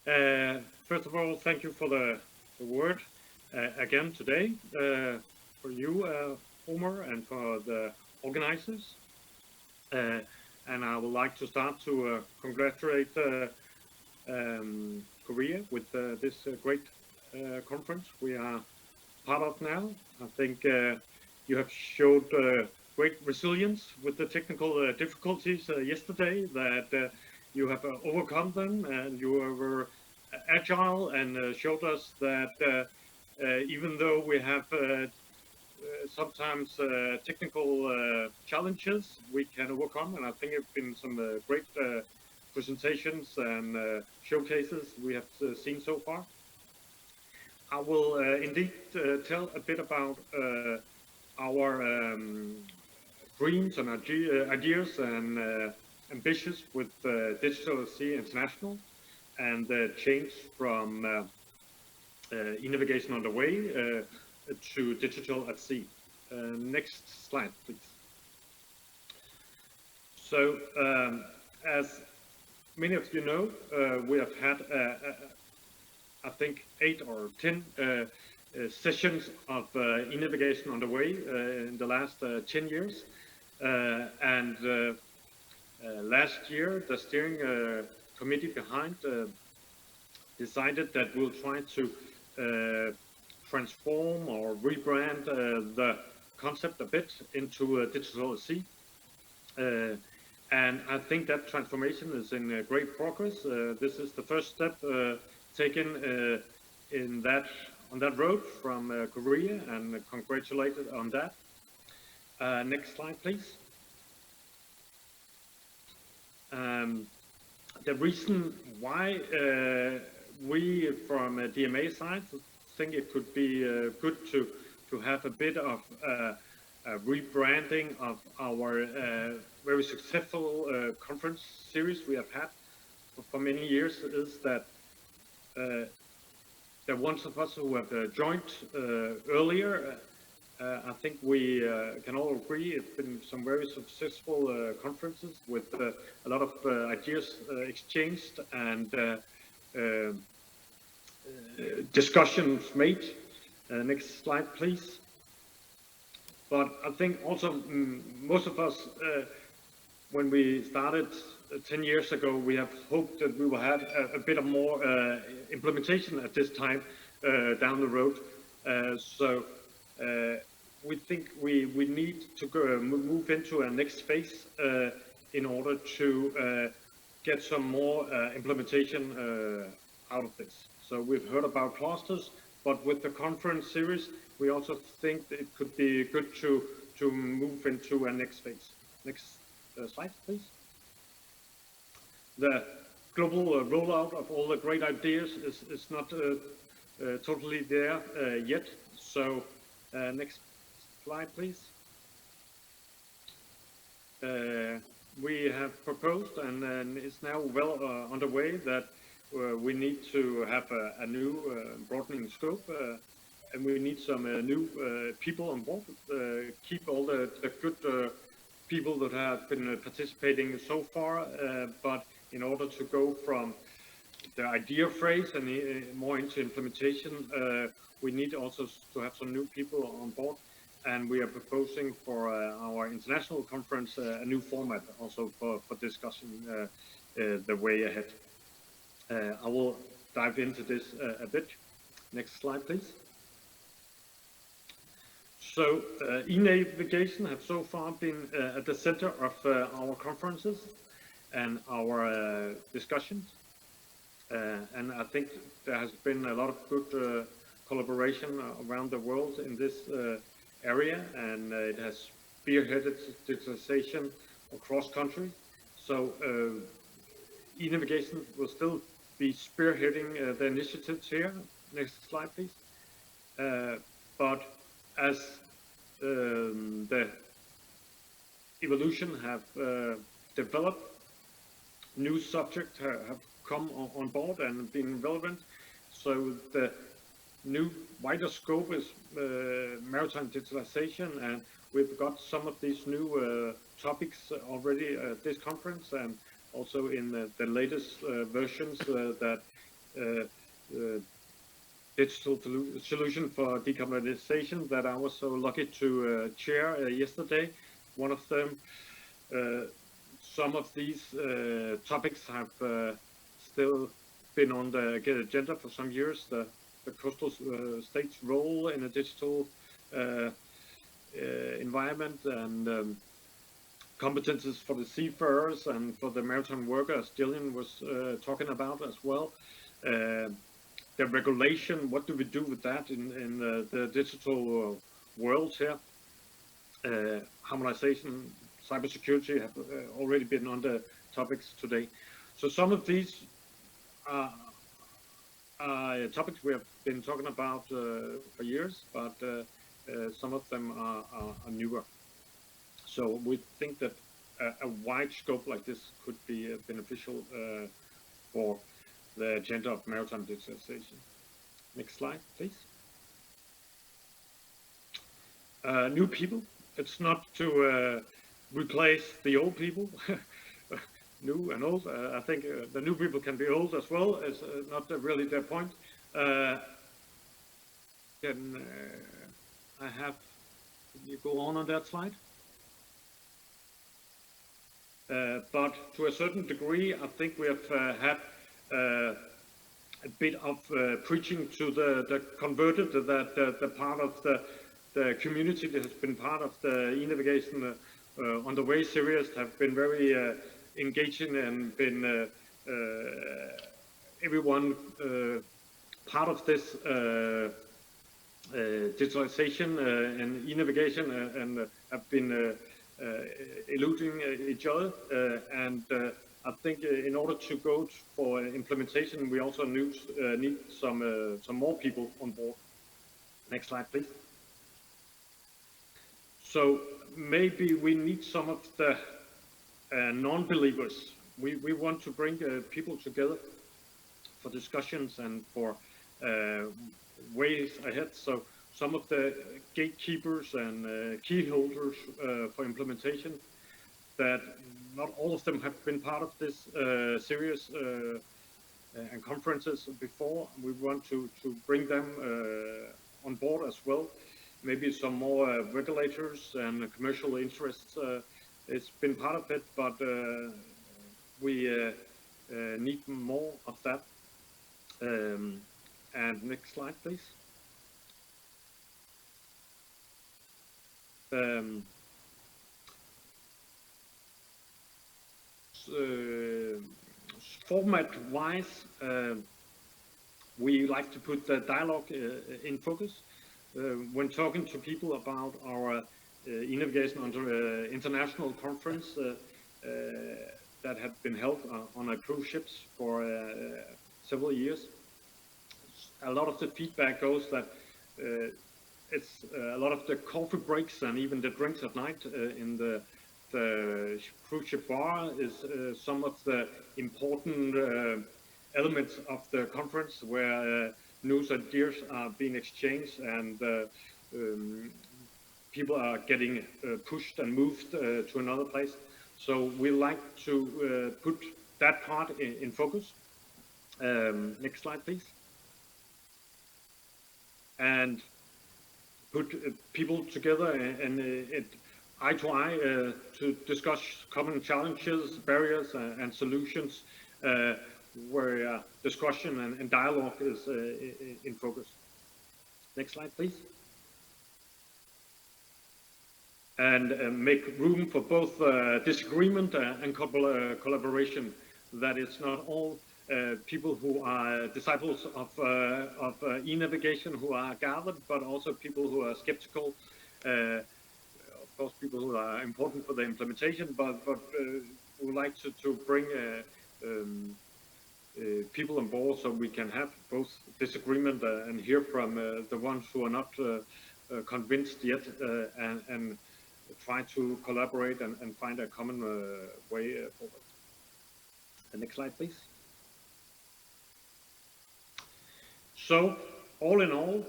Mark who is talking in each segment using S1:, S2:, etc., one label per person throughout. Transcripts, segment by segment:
S1: First of all, thank you for the word again today for you, Homer, and for the organizers. And I would like to start to congratulate Korea with this great conference we are part of now. I think you have showed great resilience with the technical difficulties yesterday, that you have overcome them, and you were agile and showed us that even though we have sometimes technical challenges, we can overcome. And I think it's been some great presentations and showcases we have seen so far. I will indeed tell a bit about our dreams and ideas and ambitions with DIGITALIZATION International and the change from e-navigation on the way to digital at sea. Next slide, please. So, as many of you know, we have had, I think, 8 or 10 sessions of e-navigation on the way in the last 10 years. Last year, the steering committee behind decided that we'll try to transform or rebrand the concept a bit into digital at sea. And I think that transformation is in great progress. This is the first step taken on that road from Korea, and congratulated on that. Next slide, please. The reason why we from DMA side think it could be good to have a bit of rebranding of our very successful conference series we have had for many years is that the ones of us who have joined earlier, I think we can all agree it's been some very successful conferences with a lot of ideas exchanged and discussions made. Next slide, please. But I think also most of us, when we started 10 years ago, we have hoped that we will have a bit of more implementation at this time down the road. So we think we need to move into a next phase in order to get some more implementation out of this. So we've heard about clusters, but with the conference series, we also think it could be good to move into a next phase. Next slide, please. The global rollout of all the great ideas is not totally there yet. So next slide, please. We have proposed, and it's now well underway, that we need to have a new broadening scope, and we need some new people on board. Keep all the good people that have been participating so far, but in order to go from the idea phase and more into implementation, we need also to have some new people on board. And we are proposing for our international conference a new format also for discussing the way ahead. I will dive into this a bit. Next slide, please. So e-navigation have so far been at the center of our conferences and our discussions. And I think there has been a lot of good collaboration around the world in this area, and it has spearheaded digitalization across country. So e-navigation will still be spearheading the initiatives here. Next slide, please. But as the evolution have developed, new subjects have come on board and been relevant. So the new wider scope is maritime digitalization, and we've got some of these new topics already at this conference, and also in the latest versions that digital solution for decarbonization that I was so lucky to chair yesterday. One of them, some of these topics have still been on the agenda for some years. The coastal state's role in a digital environment, and competences for the seafarers and for the maritime workers, Gillian was talking about as well. The regulation, what do we do with that in the digital world here? Harmonization, cybersecurity have already been on the topics today. So some of these are topics we have been talking about for years, but some of them are newer. So we think that a wide scope like this could be beneficial for the agenda of maritime digitalization. Next slide, please. New people. It's not to replace the old people, new and old. I think the new people can be old as well. It's not really their point. Can you go on that slide? But to a certain degree, I think we have had a bit of preaching to the converted, that the part of the community that has been part of the e-navigation on the way series have been very engaging and been everyone part of this digitalization and e-navigation, and have been eluding each other, and I think in order to go for implementation, we also need some more people on board. Next slide, please. So maybe we need some of the non-believers. We want to bring people together for discussions and for ways ahead. So some of the gatekeepers and key holders for implementation, that not all of them have been part of this series and conferences before. We want to bring them on board as well. Maybe some more regulators and commercial interests. It's been part of it, but we need more of that. And next slide, please. Format-wise, we like to put the dialogue in focus. When talking to people about our e-navigation under international conference that had been held on our cruise ships for several years, a lot of the feedback goes that it's a lot of the coffee breaks and even the drinks at night in the cruise ship bar is some of the important elements of the conference, where news and ideas are being exchanged, and people are getting pushed and moved to another place. So we like to put that part in focus. Next slide, please. And put people together and eye to eye to discuss common challenges, barriers, and solutions, where discussion and dialogue is in focus. Next slide, please. And make room for both disagreement and collaboration. That it's not all people who are disciples of e-navigation who are gathered, but also people who are skeptical. Of course, people who are important for the implementation, but we like to bring people on board, so we can have both disagreement and hear from the ones who are not convinced yet, and try to collaborate and find a common way forward. The next slide, please. So, all in all,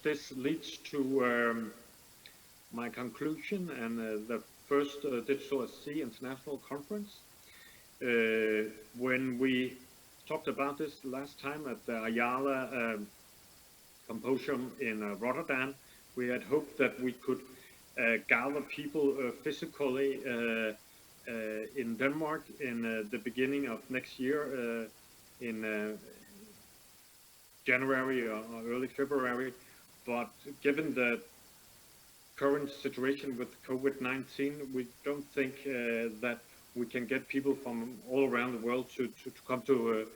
S1: this leads to my conclusion and the first Digital at Sea International Conference. When we talked about this last time at the IALA symposium in Rotterdam. We had hoped that we could gather people physically in Denmark in the beginning of next year, in January or early February, but given the current situation with COVID-19, we don't think that we can get people from all around the world to come to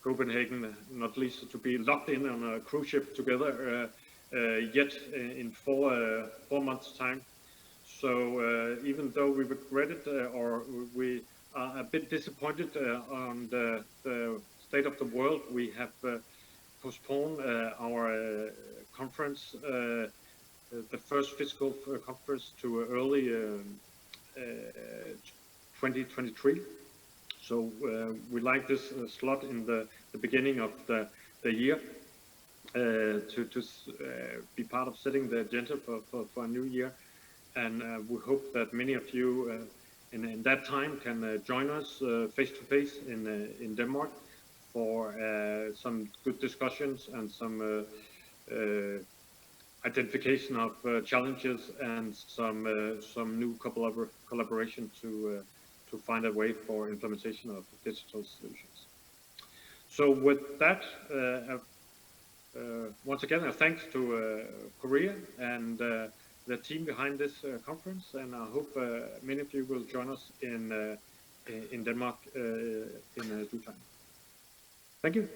S1: Copenhagen, not least to be locked in on a cruise ship together yet in 4 months' time. So even though we regret it, or we are a bit disappointed on the state of the world, we have postponed our conference, the first physical conference, to early 2023. So we like this slot in the beginning of the year to be part of setting the agenda for a new year. And we hope that many of you in that time can join us face to face in Denmark for some good discussions and some identification of challenges and some new collaboration to find a way for implementation of digital solutions. So with that, once again, thanks to Korea and the team behind this conference, and I hope many of you will join us in Denmark in due time. Thank you.